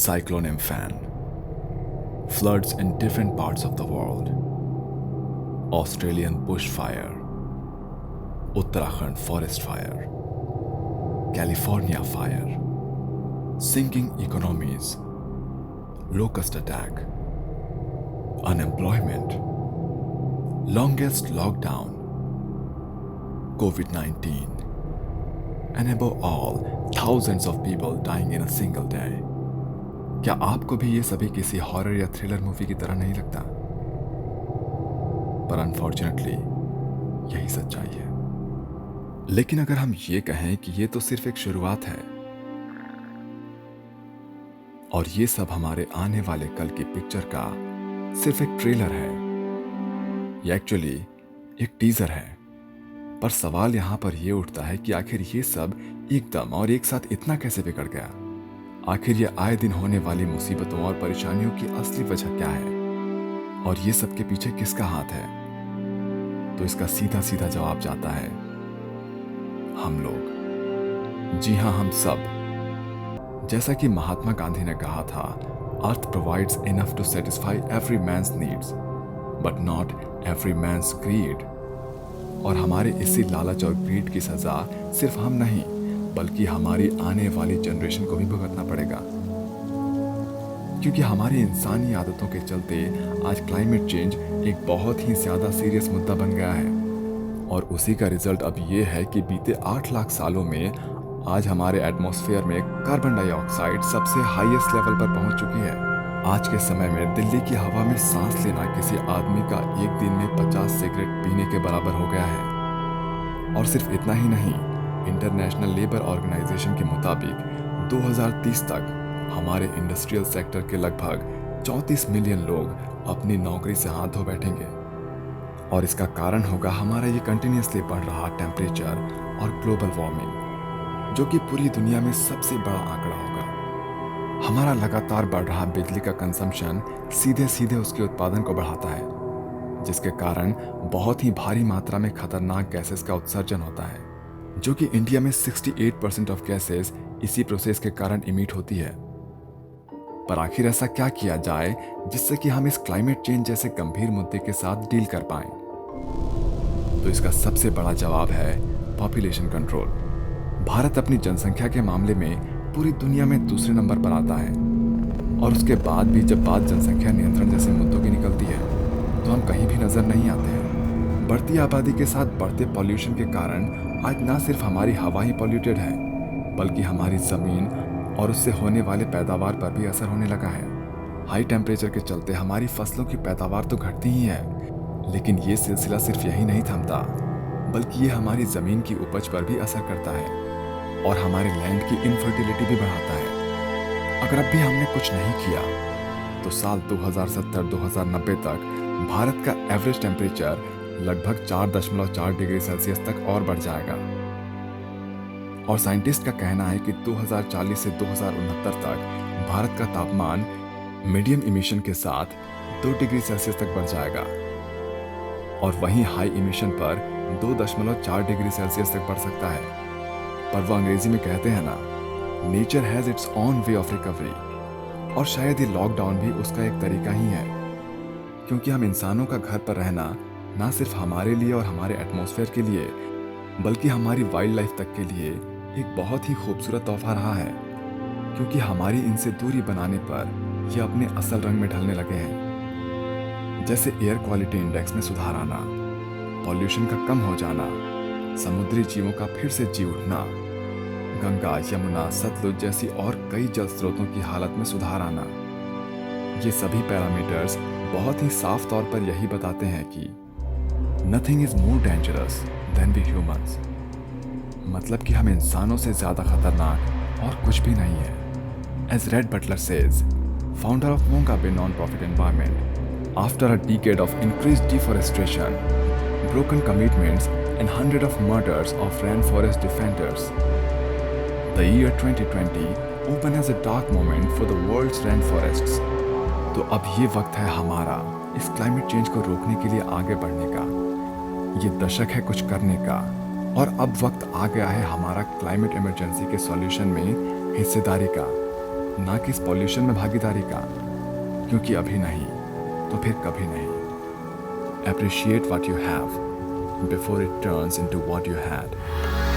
Cyclone Amphan, floods in different parts of the world, Australian bushfire, Uttarakhand forest fire, California fire, sinking economies, locust attack, unemployment, longest lockdown, COVID-19, and above all, thousands of people dying in a single day. क्या आपको भी ये सभी किसी horror या thriller movie की तरह नहीं लगता? पर अनफॉर्चुनेटली यही सच्चाई है। लेकिन अगर हम ये कहें कि ये तो सिर्फ एक शुरुआत है और ये सब हमारे आने वाले कल की पिक्चर का सिर्फ एक ट्रेलर है, ये एक्चुअली एक टीजर है, पर सवाल यहां पर यह उठता है कि आखिर ये सब एकदम और एक साथ इतना कैसे बिगड़ गया? आखिर ये आए दिन होने वाली मुसीबतों और परेशानियों की असली वजह क्या है और ये सब के पीछे किसका हाथ है? तो इसका सीधा सीधा जवाब जाता है हम लोग। जी हां, हम सब। जैसा कि महात्मा गांधी ने कहा था, earth provides enough to satisfy every man's needs but not every man's greed. और हमारे इसी लालच और ग्रीड की सजा सिर्फ हम नहीं बल्कि हमारी आने वाली जनरेशन को भी भुगतना पड़ेगा, क्योंकि हमारी इंसानी आदतों के चलते आज क्लाइमेट चेंज एक बहुत ही ज्यादा सीरियस मुद्दा बन गया है। और उसी का रिजल्ट अब ये है कि बीते 8 लाख सालों में आज हमारे एटमॉस्फेयर में कार्बन डाइऑक्साइड सबसे हाईएस्ट लेवल पर पहुंच चुकी है। आज के समय में दिल्ली की हवा में सांस लेना किसी आदमी का एक दिन में 50 सिगरेट पीने के बराबर हो गया है। और सिर्फ इतना ही नहीं, इंटरनेशनल लेबर ऑर्गेनाइजेशन के मुताबिक 2030 तक हमारे इंडस्ट्रियल सेक्टर के लगभग 34 मिलियन लोग अपनी नौकरी से हाथ धो बैठेंगे। और इसका कारण होगा हमारा ये कंटिन्यूसली बढ़ रहा टेम्परेचर और ग्लोबल वार्मिंग, जो कि पूरी दुनिया में सबसे बड़ा आंकड़ा होगा। हमारा लगातार बढ़ रहा बिजली का कंजम्पशन सीधे सीधे उसके उत्पादन को बढ़ाता है, जिसके कारण बहुत ही भारी मात्रा में खतरनाक गैसेस का उत्सर्जन होता है, जो कि इंडिया में 68% ऑफ गैसेस इसी प्रोसेस के कारण इमिट होती है। पर आखिर ऐसा क्या किया जाए जिससे कि हम इस क्लाइमेट चेंज जैसे गंभीर मुद्दे के साथ डील कर पाएं? तो इसका सबसे बड़ा जवाब है पॉपुलेशन कंट्रोल। भारत अपनी जनसंख्या के मामले में पूरी दुनिया में दूसरे नंबर पर आता है, और उसके बाद भी जब बात जनसंख्या नियंत्रण जैसे मुद्दों की निकलती है तो हम कहीं भी नजर नहीं आते हैं। बढ़ती आबादी के साथ बढ़ते पॉल्यूशन के कारण आज ना सिर्फ हमारी हवा ही पॉल्यूटेड है बल्कि हमारी जमीन और उससे होने वाले पैदावार पर भी असर होने लगा है। हाई टेम्परेचर के चलते हमारी फसलों की पैदावार तो घटती ही है, लेकिन ये सिलसिला सिर्फ यही नहीं थमता बल्कि ये हमारी जमीन की उपज पर भी असर करता है और हमारे लैंड की इनफर्टिलिटी भी बढ़ाता है। अगर अब भी हमने कुछ नहीं किया तो साल 2070-2090 तक भारत का एवरेज टेम्परेचर लगभग 4.4 डिग्री सेल्सियस तक और बढ़ जाएगा। और साइंटिस्ट का कहना है कि 2040 से 2069 तक भारत का तापमान मीडियम इमिशन के साथ 2 डिग्री सेल्सियस तक बढ़ जाएगा, और वहीं हाई इमिशन पर 2.4 डिग्री सेल्सियस तक बढ़ सकता है। पर वो अंग्रेजी में कहते हैं ना, nature has its own way of recovery. और शायद ये लॉकडाउन भी उसका एक तरीका ही है, क्योंकि हम इंसानों का घर पर रहना ना सिर्फ हमारे लिए और हमारे एटमॉस्फेयर के लिए बल्कि हमारी वाइल्ड लाइफ तक के लिए एक बहुत ही खूबसूरत तोहफा रहा है, क्योंकि हमारी इनसे दूरी बनाने पर ये अपने असल रंग में ढलने लगे हैं। जैसे एयर क्वालिटी इंडेक्स में सुधार आना, पॉल्यूशन का कम हो जाना, समुद्री जीवों का फिर से जी उठना, गंगा, यमुना, सतलुज जैसी और कई जल स्रोतों की हालत में सुधार आना। ये सभी पैरामीटर्स बहुत ही साफ तौर पर यही बताते हैं कि nothing is more dangerous than we humans. मतलब कि हम इंसानों से ज्यादा खतरनाक और कुछ भी नहीं है। As Red Butler says, founder of Mongabay non-profit environment, after a decade of increased deforestation, broken commitments, and hundreds of murders of rainforest defenders, the year 2020 opened as a dark moment for the world's rainforests. तो अब ये वक्त है हमारा इस climate change को रोकने के लिए आगे बढ़ने का। ये दशक है कुछ करने का, और अब वक्त आ गया है हमारा क्लाइमेट इमरजेंसी के सॉल्यूशन में हिस्सेदारी का। ना कि इस पॉल्यूशन में भागीदारी का, क्योंकि अभी नहीं तो फिर कभी नहीं। Appreciate what you have before it turns into what you had.